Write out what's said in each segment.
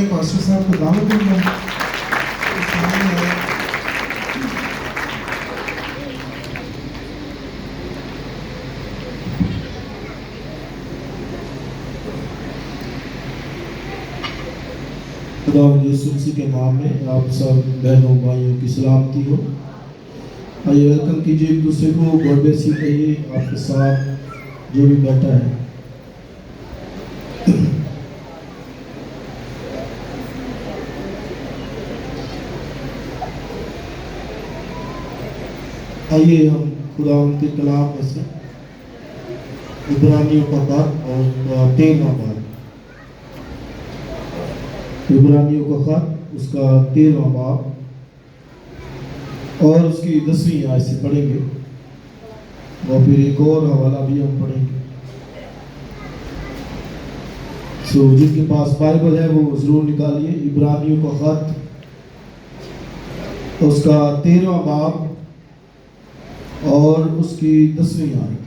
میں پاسٹر صاحب کو دعوت دوں گا. خدا یسوع مسیح کے نام میں آپ سب بہنوں بھائیوں کی سلامتی ہو. آئیے ویلکم کیجیے ایک دوسرے کو. گاڈ بلیس یو کہیے آپ کے ساتھ جو بھی بیٹھا ہے. آئیے ہم خدا ان کے کلام میں سے عبرانیوں کا خط اور 13واں باب، عبرانیوں کا خط اس کا 13واں باب اور اس کی 10ویں آیت سے پڑھیں گے اور پھر ایک اور حوالہ بھی ہم پڑھیں گے. جن کے پاس بائبل ہے وہ ضرور نکالیے. عبرانیوں کا خط اس کا 13واں باب اور اس کی 10ویں آیت.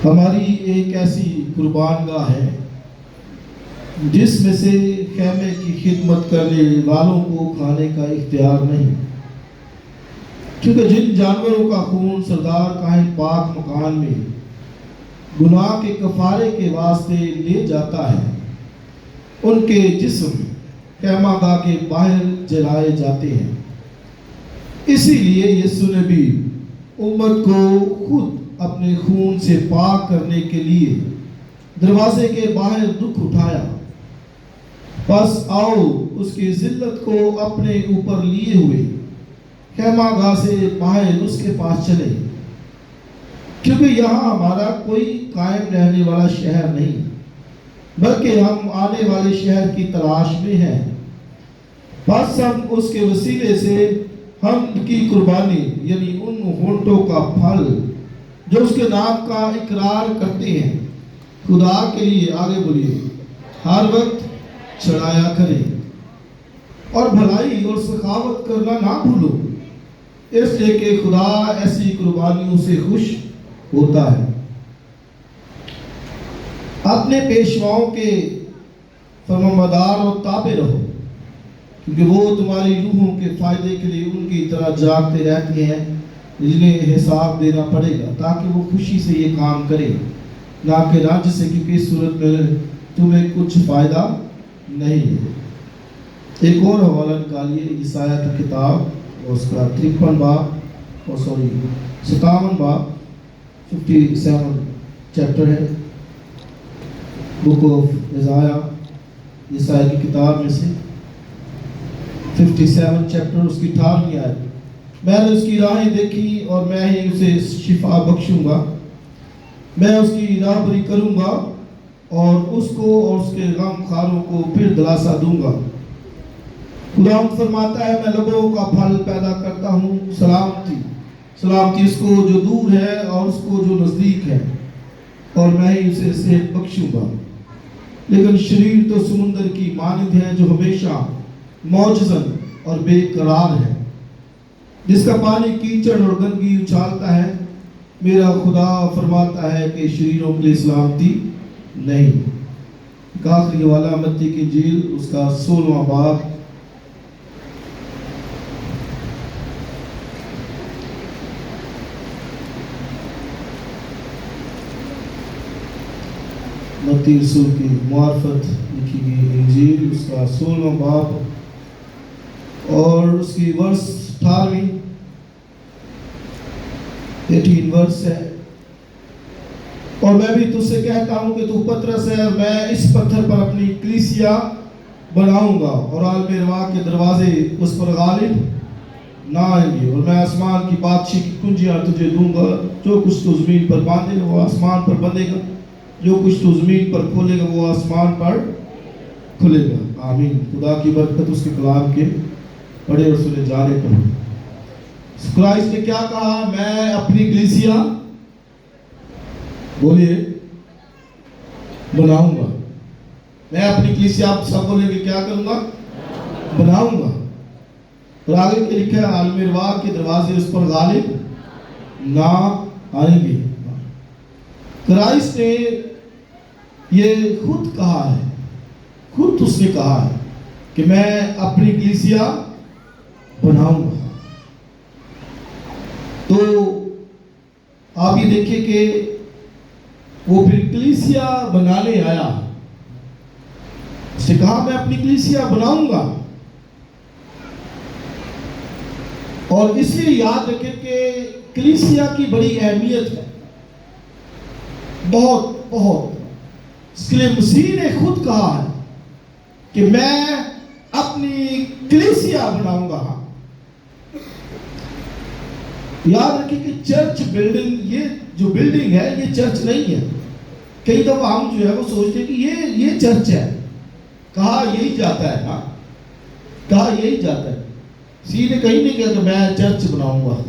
ہماری ایک ایسی قربان گاہ ہے جس میں سے خیمے کی خدمت کرنے والوں کو کھانے کا اختیار نہیں، کیونکہ جن جانوروں کا خون سردار کاہن پاک مکان میں گناہ کے کفارے کے واسطے لے جاتا ہے ان کے جسم خیمہ گاہ کے باہر جلائے جاتے ہیں. اسی لیے یسوع نے بھی امت کو خود اپنے خون سے پاک کرنے کے لیے دروازے کے باہر دکھ اٹھایا. بس آؤ اس کی ذلت کو اپنے اوپر لیے ہوئے خیمہ گاہ سے باہر اس کے پاس چلے، کیونکہ یہاں ہمارا کوئی قائم رہنے والا شہر نہیں بلکہ ہم آنے والے شہر کی تلاش میں ہیں. بس ہم اس کے وسیلے سے ہم کی قربانی یعنی ان ہونٹوں کا پھل جو اس کے نام کا اقرار کرتے ہیں خدا کے لیے آگے بولیے ہر وقت چڑھایا کریں، اور بھلائی اور سخاوت کرنا نہ بھولو، اس لیے کہ خدا ایسی قربانیوں سے خوش ہوتا ہے. اپنے پیشواؤں کے فرمانبردار اور تابع رہو، کیونکہ وہ تمہاری روحوں کے فائدے کے لیے ان کی طرح جاگتے رہتے ہیں جنہیں حساب دینا پڑے گا، تاکہ وہ خوشی سے یہ کام کرے نہ کہ رنج سے، کیونکہ اس صورت میں تمہیں کچھ فائدہ نہیں ہے. ایک اور حوالہ نکالیے یسایہ کی کتاب اور اس کا 53 باب اور 57 باب 57 چیپٹر ہے بک آف یسایہ کی کتاب میں سے 57 چیپٹر اس کی 18ویں آیت. میں نے اس کی راہیں دیکھی اور میں ہی اسے شفا بخشوں گا، میں اس کی راہبری کروں گا اور اس کو اور اس کے غم خاروں کو پھر دلاسا دوں گا. خدا فرماتا ہے میں لبوں کا پھل پیدا کرتا ہوں، سلامتی اس کو جو دور ہے اور اس کو جو نزدیک ہے، اور میں ہی اسے صحت بخشوں گا. لیکن شریر تو سمندر کی مانند ہے جو ہمیشہ موجزن اور بے قرار ہے، جس کا پانی کیچڑ اور گندگی اچھالتا ہے. میرا خدا فرماتا ہے کہ شریروں کے لیے سلامتی نہیں. ایک آخری حوالہ متی کی انجیل اس کا 16واں باب متی رسول کی معرفت لکھی گئی انجیل اس کا 16واں باب اور اس کی ورس 18 ورس ہے. اور میں بھی تجھ سے کہتا ہوں کہ تو پترس ہے، میں اس پتھر پر اپنی کلیسیا بناؤں گا اور عالم روا کے دروازے اس پر غالب نہ آئیں گے. اور میں آسمان کی بادشاہی کی کنجیاں تجھے دوں گا، جو کچھ تو زمین پر باندھے گا وہ آسمان پر بندھے گا، جو کچھ تو زمین پر کھولے گا وہ آسمان پر کھلے گا. آمین. خدا کی برکت اس کے کلام کے پڑھے اور سنے جانے پر. کرائسٹ نے کیا کہا؟ میں اپنی کلیسیا بولیے بناؤں گا. میں اپنی کلیسیا، آپ سب بولیں گے کیا کروں گا؟ بناؤں گا. اور آگے کے لکھا ہے عالم روا کے دروازے اس پر غالب نہ آئیں گے. کرائسٹ نے یہ خود کہا ہے، خود اس نے کہا ہے کہ میں اپنی کلیسیا بناؤں گا. تو آپ یہ دیکھیں کہ وہ پھر کلیسیا بنانے آیا، اس نے کہا میں اپنی کلیسیا بناؤں گا. اور اس لیے یاد رکھیں کہ کلیسیا کی بڑی اہمیت ہے، بہت بہت. اس کے لیے مسیح نے خود کہا ہے کہ میں اپنی کلیسیا بناؤں گا. یاد رکھیں کہ چرچ بلڈنگ، یہ جو بلڈنگ ہے یہ چرچ نہیں ہے. کئی دفعہ ہم جو ہے وہ سوچتے ہیں کہ یہ چرچ ہے، کہا یہی جاتا ہے. ہاں کہا یہی جاتا ہے. اسی نے کہیں نہیں کہا کہ میں چرچ بناؤں گا،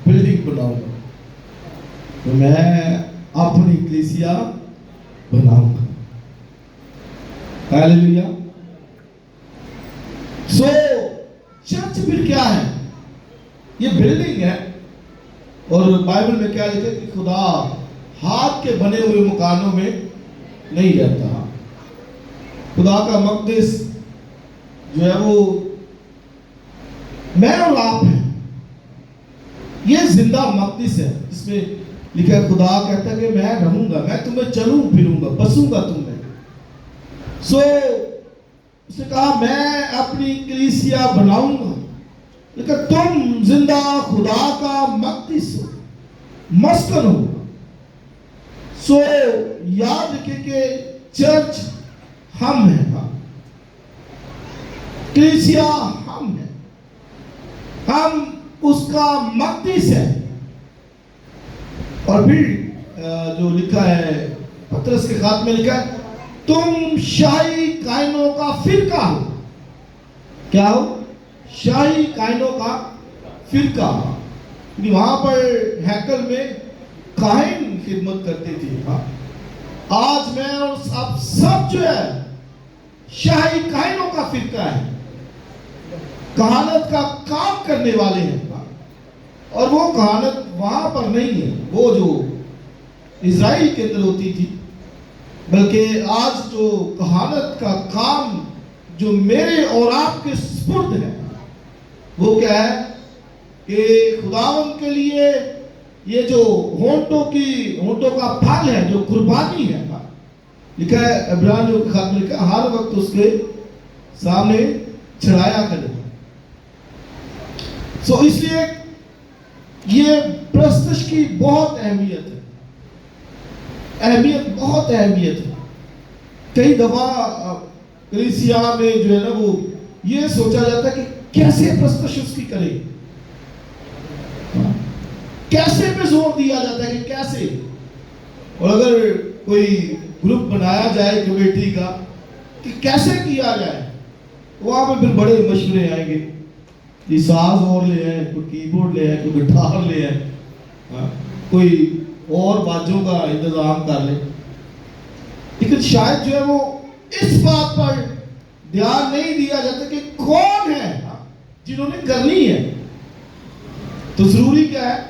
بلڈنگ بناؤں گا. تو میں اپنی کلیسیا بناؤں گا. ہاللیلویا. سو چرچ پھر کیا ہے؟ یہ بلڈنگ ہے. اور بائبل میں کیا لکھا ہے کہ خدا ہاتھ کے بنے ہوئے مکانوں میں نہیں رہتا. خدا کا مقدس جو ہے وہ میں اور آپ ہیں. یہ زندہ مقدس ہے جس میں لکھا ہے خدا کہتا ہے کہ میں رہوں گا، میں تمہیں چلوں پھروں گا، بسوں گا تم میں. سو اس نے کہا میں اپنی کلیسیا بناؤں گا، لیکن تم زندہ خدا کا مقدس ہو، مسکن ہو. سو یاد رکھیں کہ چرچ ہم ہیں، کلیسیا ہم ہیں، ہم اس کا مقدس ہے. اور پھر جو لکھا ہے پطرس کے خط میں لکھا ہے تم شاہی کائنوں کا فرقہ ہو. کیا ہو؟ شاہی کائنوں کا فرقہ. وہاں پر ہیکل میں کاہن خدمت کرتے تھے. آج میں اور سب جو ہے شاہی کائنوں کا فرقہ ہے، کہانت کا کام کرنے والے ہیں. اور وہ کہانت وہاں پر نہیں ہے وہ جو اسرائیل کے اندر ہوتی تھی، بلکہ آج جو کہانت کا کام جو میرے اور آپ کے سپرد ہے وہ کیا ہے کہ خداوند کے لیے یہ جو ہونٹوں کا پھل ہے، جو قربانی ہے. لکھا ہے عبرانیوں کے خط میں لکھا ہے ہر وقت اس کے سامنے چڑھایا کرے. سو اس لیے یہ پرستش کی بہت اہمیت ہے، اہمیت بہت اہمیت ہے. کئی دفعہ کلیسیا میں جو ہے نا وہ یہ سوچا جاتا ہے کہ کیسے پرستش اس کی کرے، کیسے پہ زور دیا جاتا ہے کہ کیسے. اور اگر کوئی گروپ بنایا جائے کمیٹی کا کہ کیسے کیا جائے، وہاں پہ پھر بڑے مشورے آئیں گے. یہ ساز اور لے آئے، کوئی کی بورڈ لے آئے، کوئی گٹار لے آئے، کوئی اور باجوں کا انتظام کر لے. لیکن شاید جو ہے وہ اس بات پر دھیان نہیں دیا جاتا کہ کون ہے جنہوں نے کرنی ہے. تو ضروری کیا ہے؟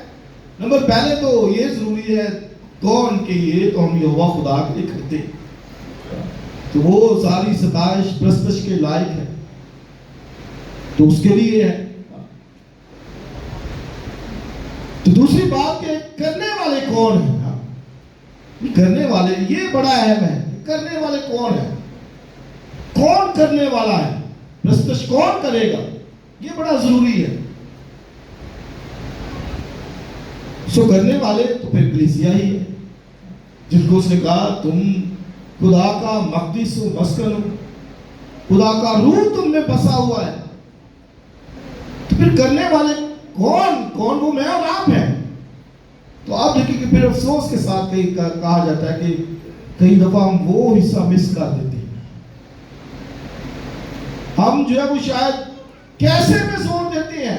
نمبر پہلے تو یہ ضروری ہے کون کہ یہ تو ہم یہوہ خدا کے لیے کرتے، تو وہ ساری ستائش پرستش کے لائق ہے، تو اس کے لیے ہے. تو دوسری بات کہ کرنے والے کون ہیں؟ کرنے والے یہ بڑا اہم ہے. کرنے والے کون ہیں؟ کون کرنے والا ہے؟ پرستش کون کرے گا؟ یہ بڑا ضروری ہے. سو کرنے والے تو پھر کلیسیا ہی ہے، جن کو اس نے کہا تم خدا کا مقدس ہو، مسکن ہو، خدا کا روح تم میں بسا ہوا ہے. تو پھر کرنے والے کون وہ میں اور آپ ہیں. تو آپ دیکھیں کہ پھر افسوس کے ساتھ کہا جاتا ہے کہ کئی دفعہ ہم وہ حصہ مس کر دیتے ہیں. ہم جو ہے وہ شاید کیسے میں زور دیتے ہیں،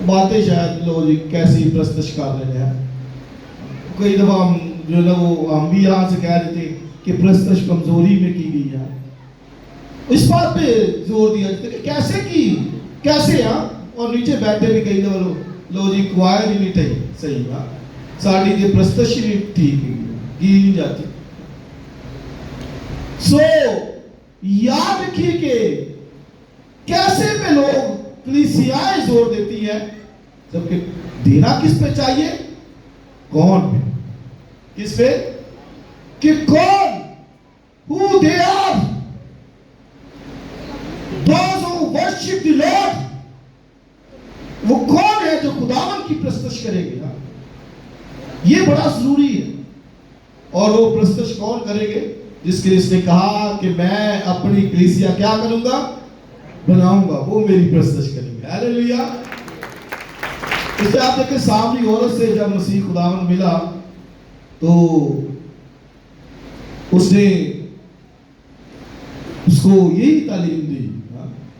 باتیں شاید لو جی کیسی پرستش کر رہے ہیں. کئی دفعہ ہم جو ہے نا وہ ہم بھی یہاں سے کہہ دیتے ہیں کہ پرستش کمزوری میں کی گئی ہے. اس بات پہ زور دیا جاتا ہے کہ کیسے کی، کیسے. اور نیچے بیٹھے بھی کئی دفعہ لو جی کوائر ہی نہیں تھی صحیح. ساڑی کے پرستشی ٹھیک کی نہیں جاتی. سو یاد رکھیے کہ کیسے میں لوگ کلیسیائیں زور دیتی ہیں جبکہ دینا کس پہ چاہیے؟ کون پہ؟ کس پہ؟ کہ کون who they are, those who worship the Lord, وہ کون ہے جو خداوند کی پرستش کرے گے. یہ بڑا ضروری ہے. اور وہ پرستش کون کریں گے؟ جس کے لیے اس نے کہا کہ میں اپنی کلیسیا کیا کروں گا؟ بناؤں گا. وہ میری پرستش کریں گے. ہاللیلویا. اس لیے آپ دیکھیں سامری عورت سے جب مسیح خداوند ملا تو اس نے اس کو یہی تعلیم دی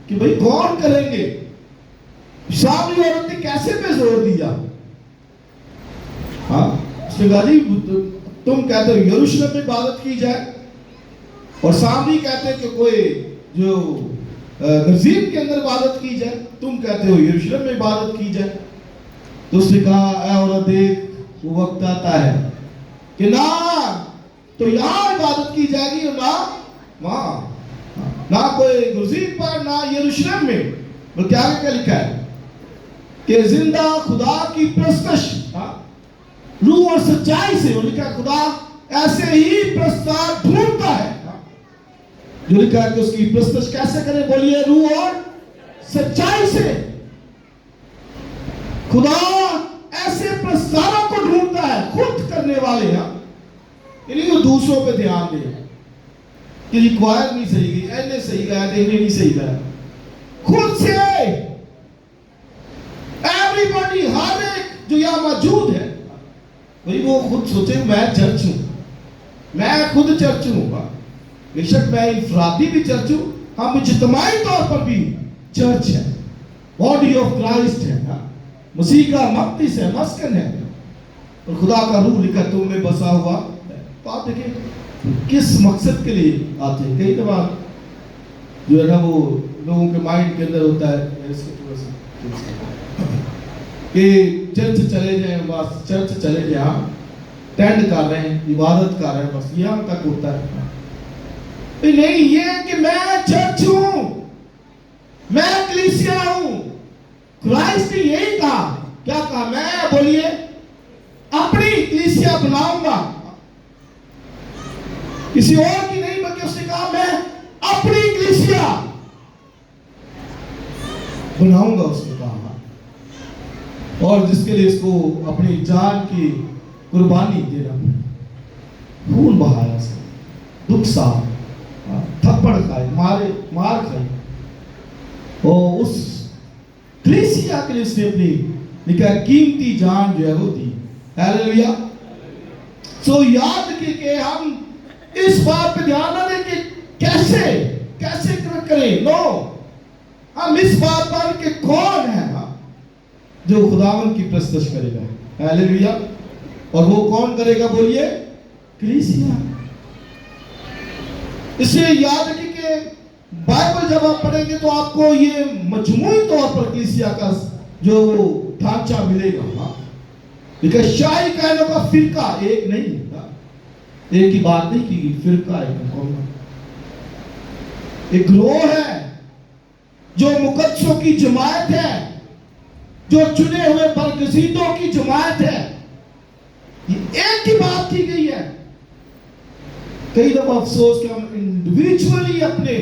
کہ بھئی کون کریں گے. سامری عورت نے کیسے پہ زور دیا؟ اس نے کہا جی تم کہتے ہو یروشلم میں عبادت کی جائے اور سامری کہتے ہیں کہ کوئی جو غزیم کے اندر عبادت کی جائے. تم کہتے ہو یروشلم میں عبادت کی جائے. تو اس نے کہا اے عورت دیکھ وہ وقت آتا ہے کہ نہ تو یہاں عبادت کی جائے گی اور نہ وہاں, نہ کوئی غزیم پر نہ یروشلم میں. بلکہ آگے کیا لکھا ہے کہ زندہ خدا کی پرستش روح اور سچائی سے. وہ لکھا ہے خدا ایسے ہی پرستار ڈھونڈتا ہے. جو لکھا ہے کہ اس کی پرستش کیسے کرے؟ بولیے روح اور سچائی سے. خدا ایسے پرستاروں کو ڈھونڈتا ہے خود کرنے والے. یعنی وہ دوسروں پہ دھیان دے کہ یہ کوائر نہیں صحیح گئی, اینے صحیح گیا تھا, انہیں نہیں صحیح گیا. خود سے ایوری باڈی, ہر ایک جو یہاں موجود ہے وہی وہ خود سوچے میں چرچ ہوں, میں خود چرچ ہوں. بے شک میں انفرادی بھی چرچ ہوں, ہم اجتماعی طور پر بھی چرچ ہے, باڈی آف کرائسٹ ہے, مسیح کا مقدس ہے, مسکن ہے, اور خدا کا روح لکھا تم میں بسا ہوا. تو آپ دیکھیں کس مقصد کے لیے آتے ہیں. کئی دفعہ جو ہے نا وہ لوگوں کے مائنڈ کے اندر ہوتا ہے کہ چرچ چلے جائیں, بس چرچ چلے جائیں, ہم ٹینڈ کر رہے ہیں, عبادت کر رہے ہیں, بس یہاں تک ہوتا ہے. نہیں, یہ کہ میں چرچ ہوں, میں کلیسیا ہوں. کرائسٹ نے یہی کہا. کیا کہا؟ میں بولیے اپنی کلیسیا بناؤں گا, کسی اور کی نہیں, بلکہ اس نے کہا میں اپنی کلیسیا بناؤں گا. اس نے کہا اور جس کے لیے اس کو اپنی جان کی قربانی دینا, خون بہایا, دکھ سہا, تھپڑ کھائے, مار کھائی, اور اس کلیسیا کے لیے اس نے اپنی لکھا قیمتی جان جو ہے وہ دی. ہاللیلویا. سو یاد رکھیں کہ ہم اس بات پہ دھیان نہ دیں کہ کیسے کریں. نو, ہم اس بات پر کہ کون ہے جو خداوند کی پرستش کرے گا. ہاللیلویا. اور وہ کون کرے گا؟ بولیے کلیسیا. اس لیے یاد رکھیں کہ بائبل جب آپ پڑھیں گے تو آپ کو یہ مجموعی طور پر کلیسیا کا جو ڈھانچہ ملے گا. لیکن شاہی کہنوں کا فرقہ ایک نہیں ہوتا, ایک ہی بات نہیں کی گئی, فرقہ ایک گروہ ہے جو مقدسوں کی جماعت ہے, جو چنے ہوئے برگزیدوں کی جماعت ہے. یہ ایک ہی بات کی گئی ہے. کئی دفعہ افسوس کہ ہم انڈیویجولی اپنے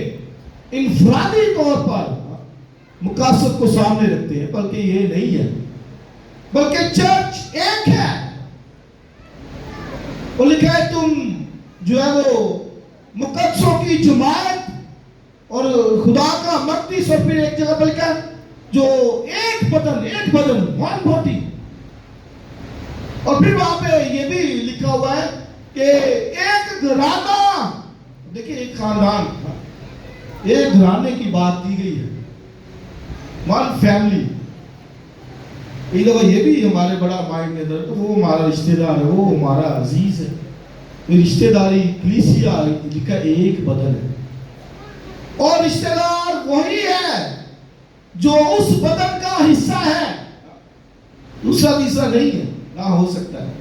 انفرادی طور پر مقاصد کو سامنے رکھتے ہیں, بلکہ یہ نہیں ہے, بلکہ چرچ ایک ہے. وہ لکھا ہے تم جو ہے وہ مقدسوں کی جماعت اور خدا کا مقدس, اور پھر ایک جگہ پر لکھا ہے جو ایک بدن ون باڈی. اور پھر وہاں پہ یہ بھی لکھا ہوا ہے کہ ایک گھرانہ. دیکھیں ایک خاندان, ایک گھرانے کی بات کی گئی ہے, ون فیملی. یہ بھی ہمارے بڑا مائنڈ کے اندر, تو وہ ہمارا رشتہ دار ہے, وہ ہمارا عزیز ہے. رشتہ داری کلیسیا لکھا ایک بدن ہے, اور رشتہ دار وہی ہے جو اس بدن کا حصہ ہے, دوسرا تیسرا نہیں ہے, نہ ہو سکتا ہے.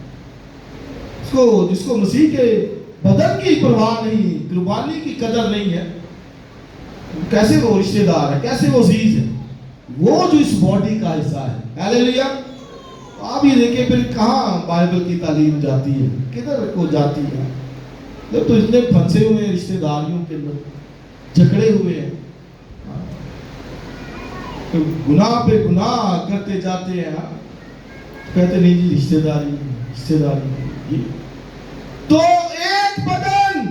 جس کو مسیح کے بدن کی پرواہ نہیں، قربانی کی قدر نہیں ہے، کیسے وہ رشتہ دار ہے، کیسے وہ عزیز ہے؟ وہ جو اس باڈی کا حصہ ہے. ہیلیلویا. آپ یہ دیکھیں پھر کہاں بائبل کی تعلیم جاتی ہے، کدھر کو جاتی ہے؟ جب تو اتنے پھنسے ہوئے ہیں رشتہ داریوں کے اندر، جھگڑے ہوئے ہیں، گناہ پہ گناہ کرتے جاتے ہیں. کہتے نہیں جی رشتہ داری. تو ایک بدن،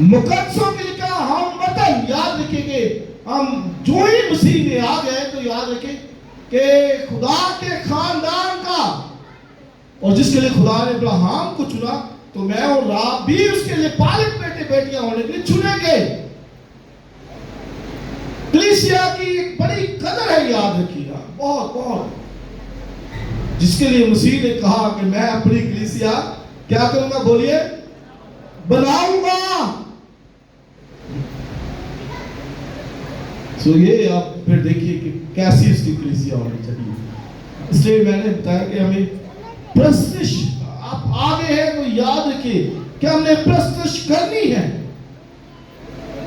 مقدسوں کے لکھا ہم وطن. یاد رکھیں گے ہم جو ہی مسیح میں آ گئے تو یاد رکھیں کہ خدا کے خاندان کا، اور جس کے لیے خدا نے ابراہیم کو چنا تو میں اور آپ بھی اس کے لیے پالک بیٹے بیٹیاں ہونے کے لیے چنے گئے. کلیسیا کی ایک بڑی قدر ہے، یاد رکھیے گا، بہت بہت، جس کے لیے مسیح نے کہا کہ میں اپنی کلیسیا کیا کروں گا؟ بولیے، بناؤں گا. سو یہ آپ پھر دیکھیے کہ کیسی اس کی کلیسیا ہونی چاہیے. اس لیے میں نے بتایا کہ ہمیں پرستش، آپ آگے ہیں تو یاد رکھیے کہ ہم نے پرستش کرنی ہے.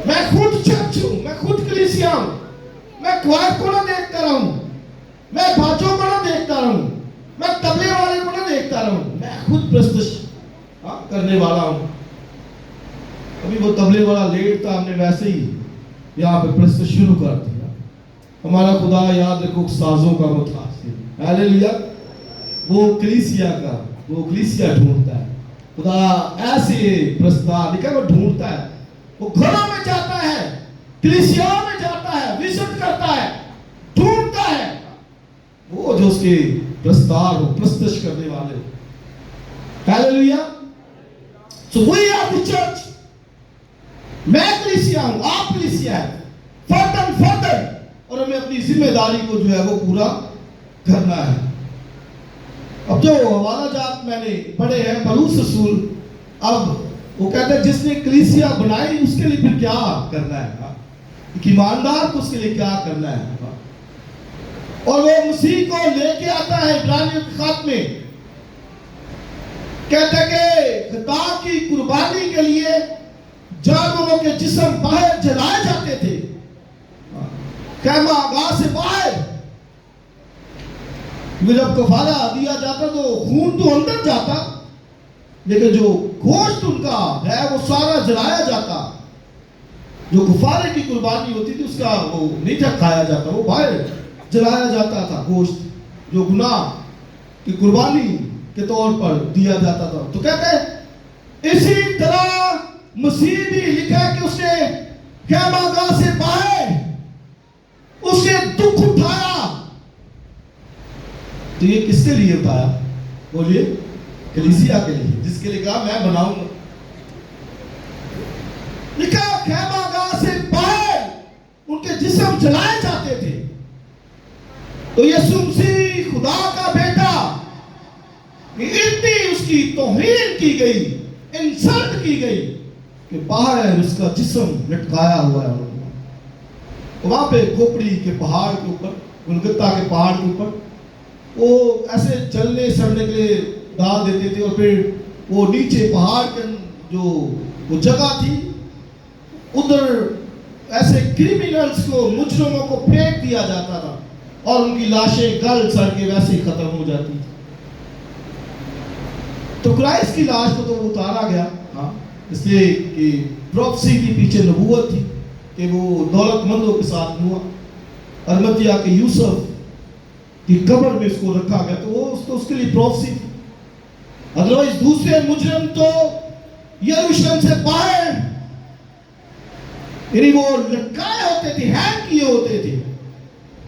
میں خود چرچ ہوں، میں خود کلیسیا ہوں، میں کوائر کو نہ دیکھتا رہوں، میں باجوں کو نہ دیکھتا رہوں، میں تبلے والے کو نہ دیکھتا رہوں، میں خود پرستش کرنے والا ہوں. ابھی وہ تبلے والا لیٹ تھا، ہم نے ویسے ہی یہاں پہ پرستش شروع کر دیا. ہمارا خدا یاد رکھو سازوں کا متاثر، ہیلیلویا. وہ کلیسیا ڈھونڈتا ہے. خدا ایسے پرستار لکھا وہ ڈھونڈتا ہے. وہ گھروں میں جاتا ہے، کلیسیاؤں میں جاتا ہے، وزٹ کرتا ہے، ڈھونڈتا ہے وہ جو اس کے پرستار ہو، پرستش کرنے والے ہو. Hallelujah. So we are the church. میں کلیسیا ہوں، آپ کلیسیا ہے، فردن، اور ہمیں اپنی ذمہ داری کو جو ہے وہ پورا کرنا ہے. اب جو حوالہ جات میں نے پڑھے ہیں پولس رسول، اب وہ کہتے ہیں جس نے کلیسیا بنائی اس کے لیے پھر کیا کرنا ہے، ایک ایماندار کو اس کے لیے کیا کرنا ہے. اور وہ مسیح کو لے کے آتا ہے. عبرانیوں کے خط میں کہتے ہیں کہ خطا کی قربانی کے لیے جانوروں کے جسم باہر جلائے جاتے تھے، خیمہ گاہ سے باہر. جب کفارہ دیا جاتا تو خون تو اندر جاتا، لیکن جو گوشت ان کا ہے وہ سارا جلایا جاتا. جو کفارے کی قربانی ہوتی تھی اس کا وہ نہیں تھا کھایا جاتا، وہ باہر جلایا جاتا تھا گوشت، جو گناہ کی قربانی کے طور پر دیا جاتا تھا. تو کہتے ہیں اسی طرح مسیح بھی لکھا ہے کہ اس نے خیمہ گاہ سے باہر اس نے دکھ اٹھایا. تو یہ کس کے لیے اٹھایا؟ بولیے، کلیسیا کے لیے، جس کے لیے کہا میں بناؤں گا. لکھا خیمہ گاہ سے باہر ان کے جسم جلائے جاتے تھے. تو یسوع مسیح خدا کا بیٹا، اتنی اس کی توہین کی گئی، انسلٹ کی گئی کہ باہر اس کا جسم لٹکایا ہوا ہے. وہاں پہ کھوپڑی کے پہاڑ کے اوپر، گلگتہ کے پہاڑ کے اوپر وہ ایسے چلنے سڑنے کے لیے ڈال دیتے تھے، اور پھر وہ نیچے پہاڑ کے جو وہ جگہ تھی ادھر ایسے کرمینلز کو، مجرموں کو پھینک دیا جاتا تھا، اور ان کی لاشیں گل سڑ کے ویسے ہی ختم ہو جاتی تھی. تو کرائسٹ کی لاش کو تو اتارا گیا، اس لیے کہ پروفیسی کی پیچھے نبوت تھی کہ وہ دولت مندوں کے ساتھ ہوا. ارمتیا کے یوسف کی قبر میں اس کو رکھا گیا، تو وہ اس کے لیے پروفیسی تھی. ادروائز دوسرے مجرم تو یروشلم سے باہر، یعنی وہ لٹکائے ہوتے تھے، ہینگ کیے ہوتے تھے.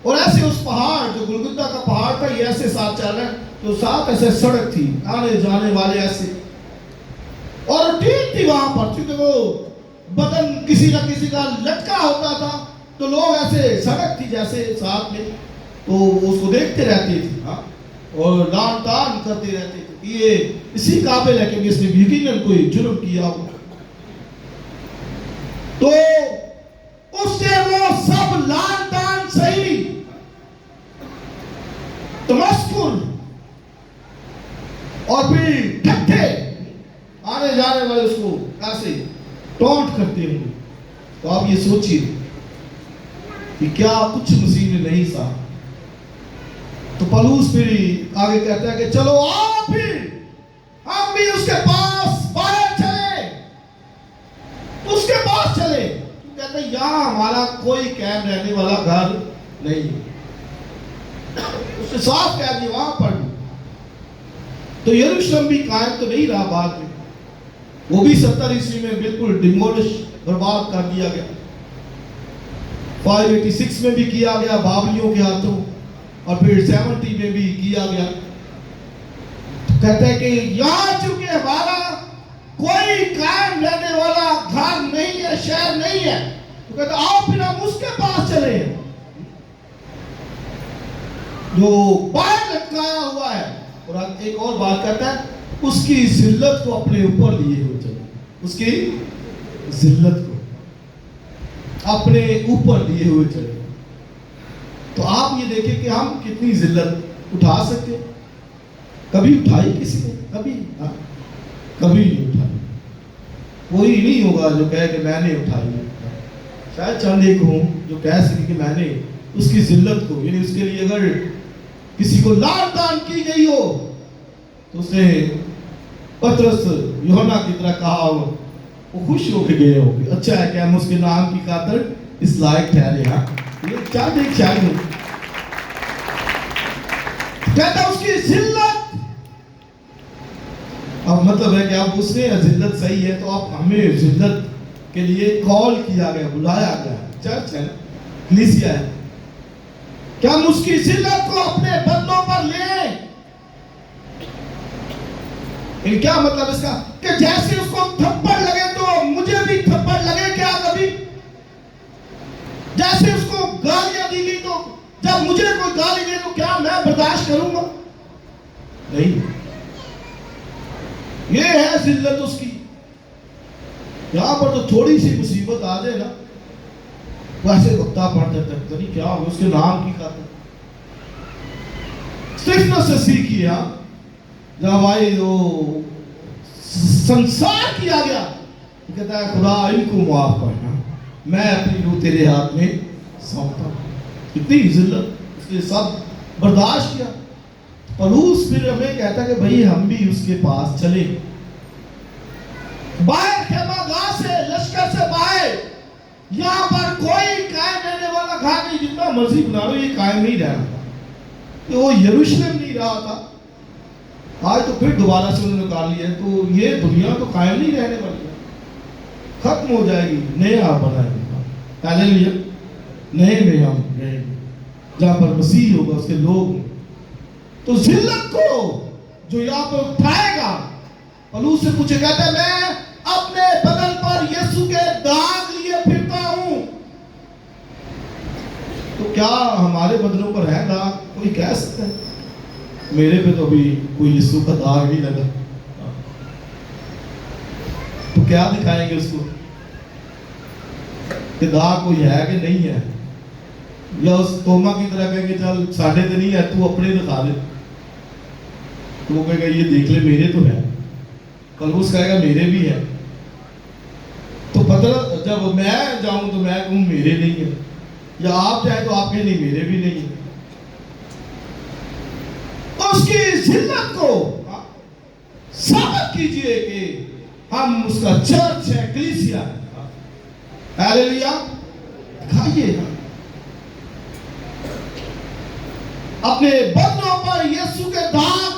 اور ایسے اس پہاڑ جو گلگتہ کا پہاڑ تھا، یہ ایسے ساتھ چل رہا ہے، تو ساتھ ایسے سڑک تھی، آنے جانے والے ایسے، اور ٹھیک تھی وہاں پر، کیونکہ وہ بدن کسی نہ کسی کا لٹکا ہوتا تھا، تو لوگ ایسے سڑک تھی جیسے ساتھ میں، تو اس کو دیکھتے رہتے تھے اور لان تان کرتے رہتے تھے. یہ اسی قابل ہے کہ اس نے یقیناً کوئی جرم کیا ہو. تو اس سے وہ سب لان تان صحیح تمسکر اور پھر ٹھٹھے آنے جانے والے اس کو ایسے ٹونٹ کرتے ہوں. تو آپ یہ سوچیے کہ کیا کچھ مصیبت نہیں سا. تو پولس پھر آگے کہتا ہے کہ چلو آؤ پھر ہم بھی اس کے پاس باہر چلے. اس کے پاس چلے. کہتا ہے یہاں ہمارا کوئی قائم رہنے والا گھر نہیں. اس نے صاف کہہ دیا وہاں پر. تو یروشلم بھی قائم تو نہیں رہا بعد میں. وہ بھی 70 عیسوی میں بالکل ڈیمولش برباد کر دیا گیا. 586 میں بھی کیا گیا بابلیوں کے ہاتھوں, اور پھر 70 میں بھی کیا گیا. تو کہتا ہے کہ یہاں چونکہ ہمارا کوئی قائم رہنے والا گھر نہیں ہے, شہر نہیں ہے, تو کہتا ہے آؤ پھر ہم اس کے پاس چلے جو باہر لٹکایا ہوا ہے. اور ایک اور بات کہتا ہے اس کی ذلت کو اپنے اوپر لیے ہوئے چلے. اس کی ذلت کو اپنے اوپر لیے ہوئے چلے. تو آپ یہ دیکھیں کہ ہم کتنی ذلت اٹھا سکتے. کبھی اٹھائی کسی نے؟ کبھی نہیں اٹھائی. کوئی نہیں ہوگا جو کہے کہ میں نے اٹھائی. شاید چند ایک ہوں جو کہہ سکے کہ میں نے اس کی ذلت کو, یعنی اس کے لیے اگر کسی کو لان تان کی گئی ہو تو اس نے پترس یوحنا کی طرح کہا ہو, وہ خوش ہو کے گئے ہو کہ اچھا ہے کہ ہم اس کے نام کی خاطر اس لائق ٹھہرے. یہ چاند ایک شاید ہو. کہتا اس کی ذلت. اب مطلب ہے کہ اب اس نے ذلت صحیح ہے تو اب ہمیں ذلت کے لیے کال کیا گیا, بلایا گیا. چرچ ہے نا, کلیسیا ہے. کہ ہم اس کی ذلت کو اپنے بدنوں پر لیں. کیا مطلب اس کا؟ کہ جیسے اس کو تھپڑ لگے تو مجھے بھی تھپڑ لگے کیا کبھی؟ جیسے اس کو گالیاں دی گئی تو جب مجھے کوئی گالی دے تو کیا میں برداشت کروں گا؟ نہیں. یہ ہے ذلت اس کی. یہاں پر تو تھوڑی سی مصیبت آ جائے نا ویسے وقتہ پڑ جاتا ہے, نہیں کیا ہو اس کے نام کی خاطر. اسٹیفنس سے سیکھیے. جب آئی وہ سنسار کیا گیا, کہتا ہے خدا ان کو معاف کرنا, میں اپنی روح تیرے ہاتھ میں سونپتا ہوں. اتنی ذلت اس نے سب برداشت کیا. پولس پھر ہمیں کہتا ہے کہ بھئی ہم بھی اس کے پاس چلے. باہر خیمہ گاہ سے, لشکر سے باہر, یہاں پر کوئی قائم رہنے والا گھر نہیں. جتنا مرضی بنا لو یہ قائم نہیں رہنا تھا. کہ وہ یروشلم نہیں رہا تھا. آج تو پھر دوبارہ سے انہوں نے نکال لیا. تو یہ دنیا تو قائم نہیں رہنے والی ہے, ختم ہو جائے گی. نیا بنائے گا. ہاللیلویا. نئے میں ہم رہیں گے جہاں پر مسیح ہوگا, اس کے لوگ ہوں. تو ذلت کو جو یہاں پر اٹھائے گا, پولس سے پوچھے, کہتا ہے میں اپنے بدن پر یسوع کے داغ لیے پھرتا ہوں. تو کیا ہمارے بدنوں پر ہے داغ؟ کوئی کہہ سکتا ہے میرے پہ تو ابھی کوئی یسوع کا داغ نہیں لگا. تو کیا دکھائیں گے اس کو کہ داغ کوئی ہے کہ نہیں ہے؟ یا اس توما کی طرح کہیں گے چل ساڑھے تو نہیں ہے, تو اپنے دکھا دے. تو وہ کہے گا یہ دیکھ لے میرے تو ہے. پولس کہے گا میرے بھی ہے. تو پتہ جب میں جاؤں تو میں کہوں میرے نہیں ہے, یا آپ جائیں تو آپ کہیں نہیں میرے بھی نہیں ہے. اس کی ذلت کو ثابت کیجئے کہ ہم اس کا چرچ ہے, کلیسیا ہے. ہاللیلویا. دکھائیے اپنے بدنوں پر یسوع کے داغ.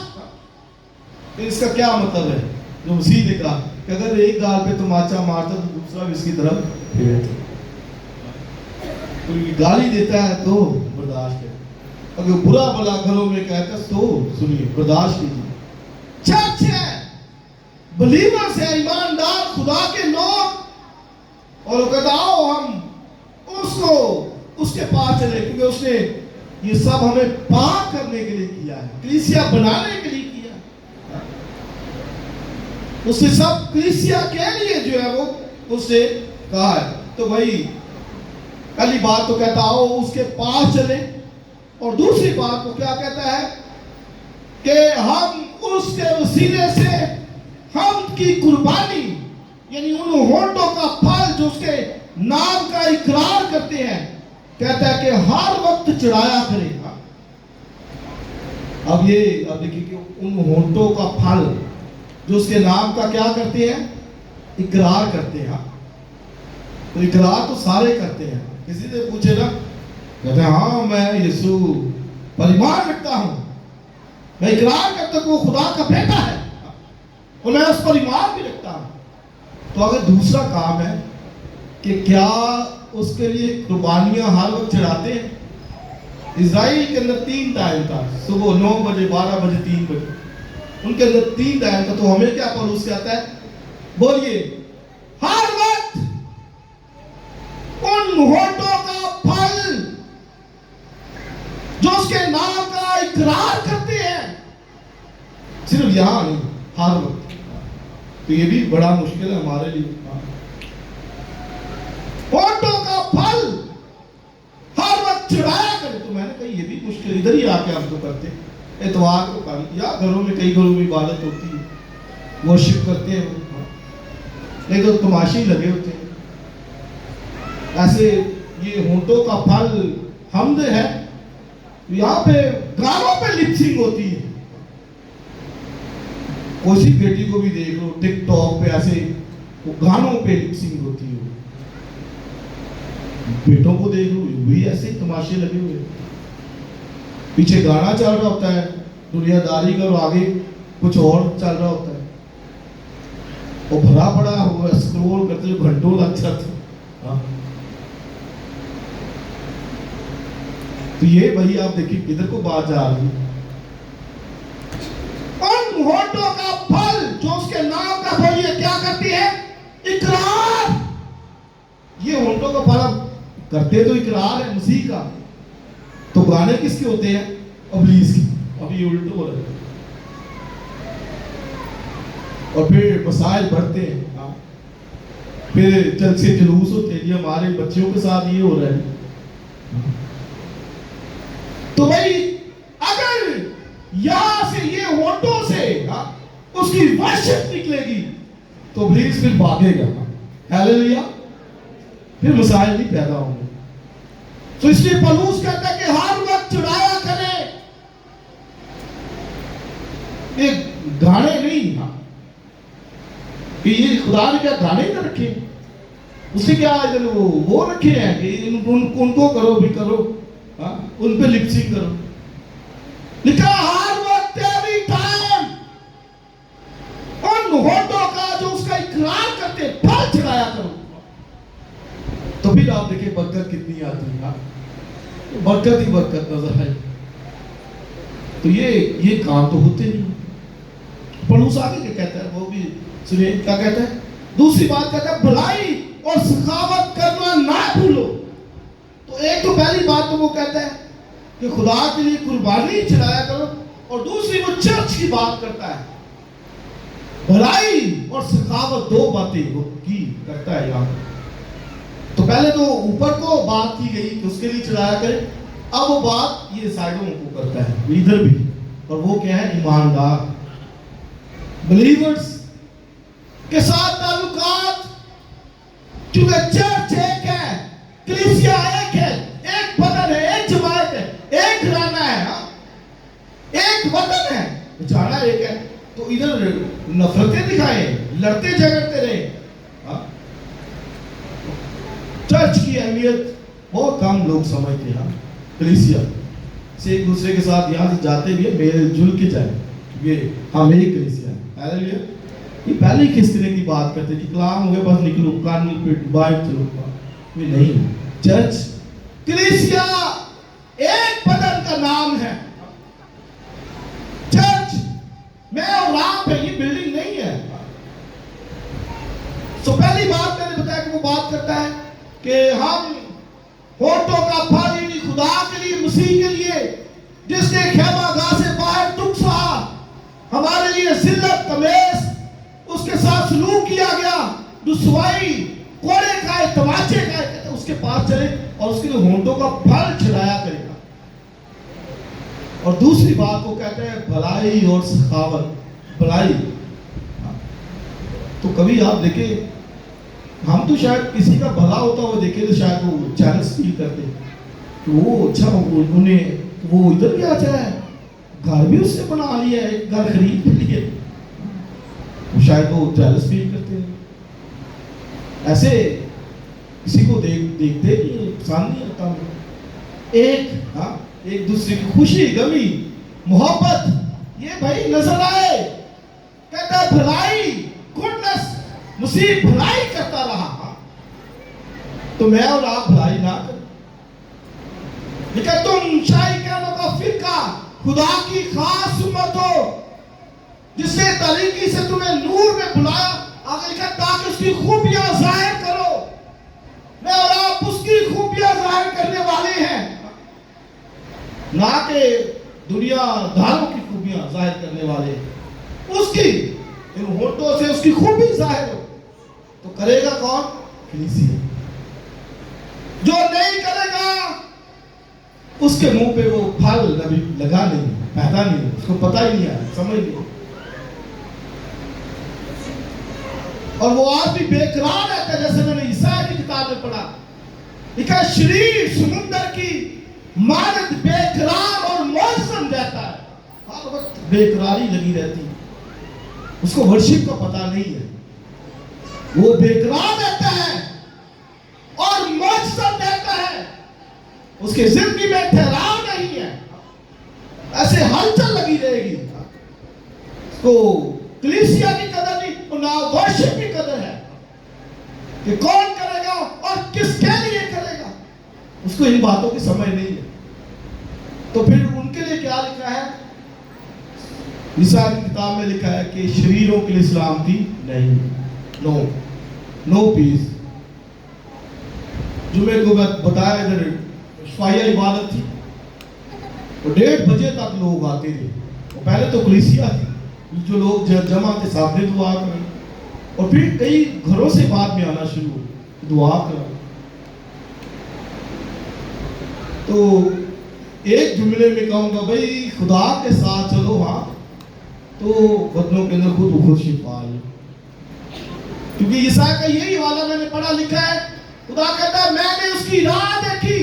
اس کا کیا مطلب ہے جو مسیح نے کہا کہ اگر ایک گال پہ تماچا مارتا تو دوسرا بھی اس کی طرف پھیرتا. کوئی گالی دیتا ہے تو برداشت کریں, اگر برا بلا گھروں میں کہتا ہے تو سنیے برداشت کیجیے. چرچ ہے, بلیورز ہے, ایماندار خدا کے لوگ, اور وہ کہتا آؤ ہم اس کے پاس چلے, کیونکہ اس نے یہ سب ہمیں پاک کرنے کے لیے کیا ہے, کلیسیا بنانے کے لیے کیا ہے. اس نے سب کلیسیا کے لیے جو ہے وہ اس نے کہا ہے. تو بھائی پہلی بات تو کہتا آؤ اس کے پاس چلے, اور دوسری بات کو کیا کہتا ہے کہ ہم اس کے وسیلے سے حمد کی قربانی یعنی ان ہونٹوں کا پھل جو اس کے نام کا اقرار کرتے ہیں، کہتا ہے کہ ہر وقت چڑھایا کرے گا۔ اب دیکھیے کہ ان ہونٹوں کا پھل جو اس کے نام کا کیا کرتے ہیں؟ اقرار کرتے ہیں۔ تو اقرار تو سارے کرتے ہیں، کسی سے پوچھے نا، کہتے ہیں ہاں میں یسوع پر ایمان رکھتا ہوں، میں اقرار کرتا ہوں کہ وہ خدا کا بیٹا ہے اور میں اس پر ایمان بھی رکھتا ہوں۔ تو اگر دوسرا کام ہے کہ کیا اس کے لیے قربانیاں ہر وقت چڑھاتے ہیں؟ اسرائیل کے اندر 3 ٹائم تھا، صبح 9 بجے، 12 بجے، 3 بجے، ان کے اندر 3 ٹائم تھا۔ تو ہمیں کیا پولس کہتا ہے؟ بولیے، ہر وقت ان ہونٹوں کا پھل جو اس کے نام کا اقرار کرتے ہیں، صرف یہاں نہیں، ہر وقت۔ تو یہ بھی بڑا مشکل ہے ہمارے لیے، ہونٹوں کا پھل ہر وقت چڑھایا کرے۔ تو میں نے کہا یہ بھی مشکل، ادھر ہی آ کے ہم تو کرتے، اتوار کو کر یا گھروں میں، کئی گھروں میں عبادت ہوتی ہے، ورشپ کرتے ہیں، نہیں تو تماشے لگے ہوتے ہیں۔ ایسے یہ ہونٹوں کا پھل حمد ہے، یہاں پہ گانوں پہ لپ سنگ ہوتی ہے۔ کوئی بیٹی کو بھی دیکھ لو ٹک ٹاک پہ ایسے وہ گانوں پہ لپ سنگ ہوتی ہے، بیٹوں کو دیکھ لو وہی ایسے ہی تماشے لگے ہوئے، پیچھے گانا چل رہا ہوتا ہے دنیا داری کا اور آگے کچھ اور چل رہا ہوتا ہے، وہ بھرا پڑا ہوا اسکرول کرتے ہوئے گھنٹوں لگ جاتے ہیں۔ تو یہ بھائی آپ دیکھیں کدھر کو بات جا رہی ہے۔ ان ہونٹوں کا پھل جو اس کے نام کا بولیے کیا کرتی ہے؟ اقرار۔ یہ ہونٹوں کا پھل کرتے تو اقرار ہے مسیح کا، تو گانے کس کے ہوتے ہیں؟ ابلیس کے۔ اب یہ الٹ ہو رہا ہے، اور پھر مسائل بڑھتے ہیں، پھر جلسے جلوس ہوتے ہیں، یہ ہمارے بچوں کے ساتھ یہ ہو رہا ہے۔ تو بھائی اگر یہاں سے یہ ہونٹوں سے اس کی ورشپ نکلے گی تو ابلیس پھر بھاگے گا، ہیلیلویا، پھر مسائل نہیں پیدا ہوں گے۔ تو اس لیے پولس کہتا ہے کہ ہر وقت چڑھایا کرے، یہ گانے نہیں، کہ یہ خدا نے کیا گانے نہ رکھے، اس نے کیا ادھر وہ رکھے ہیں کہ ان کو کرو بھی کرو، ان پہ لپ سنگ کرو۔ لکھا ہر وقت ایوری ٹائم ان ہونٹوں کا جو اس کا اقرار کرتے پھل چڑھایا کرو۔ تو پھر آپ دیکھیں برکت کتنی آتی ہے، برکت ہی برکت نظر ہے۔ تو یہ کام تو ہوتے نہیں۔ پولس آگے کیا کہتا ہے وہ بھی سنیے، کیا کہتا ہے؟ دوسری بات کہتا ہے بھلائی اور سخاوت کرنا نہ بھولو۔ تو ایک تو پہلی بات تو وہ کہتا ہے کہ خدا کے لیے قربانی چڑھایا کرو، اور دوسری وہ چرچ کی بات کرتا ہے، بھلائی اور سخاوت، 2 باتیں وہ کی کرتا ہے یہاں۔ تو پہلے تو اوپر کو بات کی گئی کہ اس کے لیے چڑھایا کرے، اب وہ بات یہ سائڈوں کو کرتا ہے ادھر بھی، اور وہ کیا ہے؟ ایماندار بلیورز کے ساتھ تعلقات، کیونکہ چرچ ایک ہے، کلیسیا ایک ہے، ایک بدن ہے، ایک جماعت ہے، ایک گھرانہ ہے، ایک وطن ہے، جانا ایک ہے۔ تو ادھر نفرتیں دکھائیں، لڑتے جھگڑتے رہے۔ چرچ کی اہمیت بہت کم لوگ سمجھتے ہیں، کلیسیا سے ایک دوسرے کے ساتھ یہاں سے جاتے بھی ہیں، میل جل کے جائیں، یہ ہم ایک کلیسیا ہے۔ ہیلیلویا۔ یہ پہلے کس طرح کی بات کرتے کہ کلام ہو گیا بس نکلو کان پہ باہر چلو، یہ نہیں۔ چرچ کلیسیا ایک بدن کا نام ہے۔ چرچ میں اور آپ ہے، یہ بلڈنگ نہیں ہے۔ تو پہلی بات میں نے بتایا کہ وہ بات کرتا ہے کہ ہم ہونٹوں کا پھل یعنی خدا کے لیے، مسیح کے لیے، جس نے خیمہ گاہ سے باہر دکھ سہا، ہمارے لیے ذلت تمیز اس کے ساتھ سلوک کیا گیا، رسوائی، کوڑے کھائے، تماچے کھائے، کہتے اس کے پاس چلے اور اس کے لیے ہونٹوں کا پھل چڑھایا کرے گا۔ اور دوسری بات وہ کہتے ہیں بھلائی اور سخاوت۔ بھلائی. تو کبھی آپ دیکھیں ہم تو شاید کسی کا بھلا ہوتا وہ دیکھے تو شاید وہ چیلنج فیل کرتے کہ وہ اچھا انہیں وہ ادھر بھی آ جائے, گھر بھی اس نے بنا لیا ہے, گھر خرید لیے, شاید وہ چیلنج فیل کرتے ہیں. ایسے کسی کو دیکھتے نہیں, پسند نہیں آتا. ایک دوسرے کی خوشی غمی محبت یہ بھائی نظر آئے. کہتا ہے بھلائی, گڈنس, مسیح بھلائی کرتا رہا تو میں اور آپ بھلائی نہ کریں. لیکن تم شائقینوں کا فرقہ, خدا کی خاص امت ہو جس نے طریقے سے تمہیں نور میں بلایا, آگے لکھا تاکہ اس کی خوبیاں ظاہر کرو. میں اور آپ اس کی خوبیاں ظاہر کرنے والے ہیں, نہ کہ دنیا داروں کی خوبیاں ظاہر کرنے والے ہیں. اس کی ان ہونٹوں سے اس کی خوبی ظاہر ہو تو کرے گا کون؟ کلیسیا. جو نہیں کرے گا اس کے منہ پہ وہ پھل نبی لگا نہیں, پیدا نہیں, اس کو پتہ ہی نہیں آیا, سمجھ نہیں. اور وہ آج بھی بے قرار رہتا ہے, جیسے میں نے عیسائی کی کتاب میں پڑھا لکھا شریر سمندر کی مانند بے قرار اور موسم رہتا ہے. ہر وقت بے قراری لگی رہتی ہے, اس کو ورشپ کا پتہ نہیں ہے. وہ بے قرار رہتا ہے اور موسم رہتا ہے, اس کے زندگی میں ٹھہراؤ نہیں ہے, ایسے ہلچل لگی رہے گی. اس کو کلیسیا کی قدر نہیں, نہ ورشپ کی قدر ہے کہ کون کرے گا اور کس کے لیے کرے گا. اس کو ان باتوں کی سمجھ نہیں ہے. تو پھر ان کے لیے کیا لکھا ہے؟ عیسیٰ کی کتاب میں لکھا ہے کہ شریروں کے لیے سلامتی نہیں, نو پیس. جمعے کو میں بتایا ادھر شفاہیہ عبادت تھی, 1:30 بجے تک لوگ آتے تھے. پہلے تو کلیسیا تھی جو لوگ جمع تھے, سامنے دعا کریں, اور پھر کئی گھروں سے بعد میں آنا شروع ہو دعا کریں. تو ایک جملے میں کہوں گا بھائی خدا کے ساتھ چلو ہاں, تو بدنوں کے اندر خود شفا ہے. کیونکہ عیسیٰ کا یہی حوالہ میں نے پڑھا لکھا ہے, خدا کہتا ہے میں نے اس کی راہ دیکھی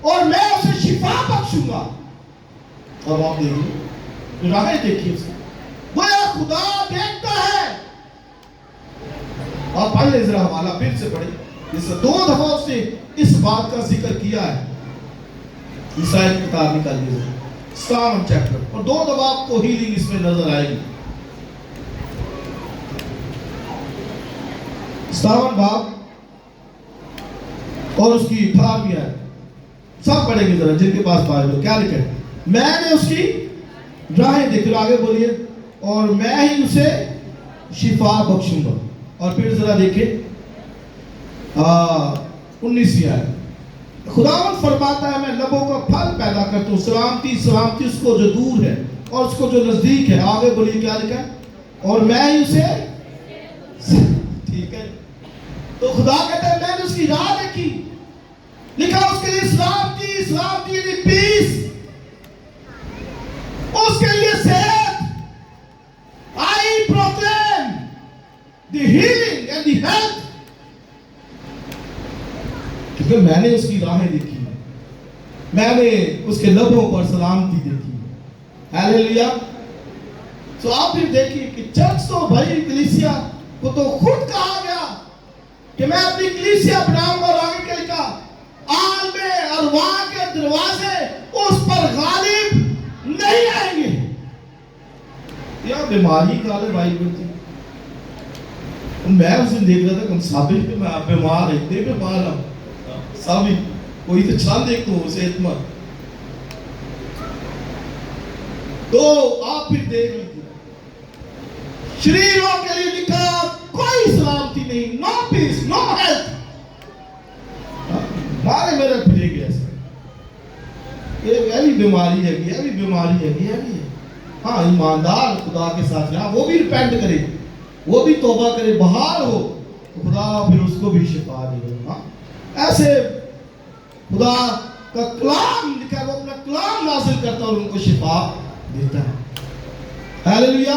اور میں اسے شفا بخشوں گا. اور آپ دیکھیے راہیں دیکھیے اسے, گویا خدا دیکھتا ہے. آپ پڑھ لیں ذرا حوالہ, پھر سے پڑھیں. اس 2 دفعہ اس نے اس بات کا ذکر کیا ہے. عیسائی کی کتاب نکال دیجیے 7 چیپٹر, اور 2 دفعہ آپ کو ہیلنگ اس میں نظر آئے گی. 7 باب اور اس کی 18ویں آیت, سب پڑھیں گے ذرا جن کے پاس بائبل ہو. کیا لکھا ہے؟ میں نے اس کی راہیں دیکھی, آگے بولیے, اور میں ہی اسے شفا بخشوں گا. اور پھر ذرا دیکھیں 19ویں آیت, خداوند فرماتا ہے میں لبوں کا پھل پیدا کرتا ہوں, سلامتی سلامتی اس کو جو دور ہے اور اس کو جو نزدیک ہے. آگے بولیے کیا لکھا ہے؟ اور میں ہی اسے, ٹھیک ہے. تو خدا کہتا ہے میں نے اس کی راہ دیکھی, لکھا اس کے لیے سلامتی سلامتی یعنی پیس, اس کے لیے صحت. I proclaim the healing and the health. کیونکہ میں نے اس کی راہیں دیکھی, میں نے اس کے لبوں پر سلامتی دیکھی. ہیلیلویا. تو آپ پھر دیکھیے کہ چرچ تو بھائی کلیسیا کو تو خود کہا گیا کہ میں اپنی کلیسیا بناؤں گا, اور آگے کیا لکھا؟ عالم ارواح کے دروازے اس پر غالب نہیں آئیں گے. یا بیماری غالب آئی ہوئی تھی. میں اس دن دیکھ رہا تھا کہ ثابت کہ میں بیمار ہے, اتنے بیمار ہوں ثابت, کوئی تو چاند ایک تو صحت مند. تو آپ پھر دیکھ لیجیے شریروں کے لیے لکھا کوئی سلامتی نہیں, نو پیس, نو ہیلتھ. مارے میرے پھرے گیا اس میں, یہ بھی بیماری ہے, یہ بھی بیماری ہے, یہ بھی ہے. ہاں ایماندار خدا کے ساتھ رہا, وہ بھی ریپینٹ کرے, وہ بھی توبہ کرے, بحال ہو, تو خدا پھر اس کو بھی شفا دے گا. ایسے خدا کا کلام لکھا ہے, وہ اپنا کلام نازل کرتا ہے اور ان کو شفا دیتا ہے. ہیلیلویا.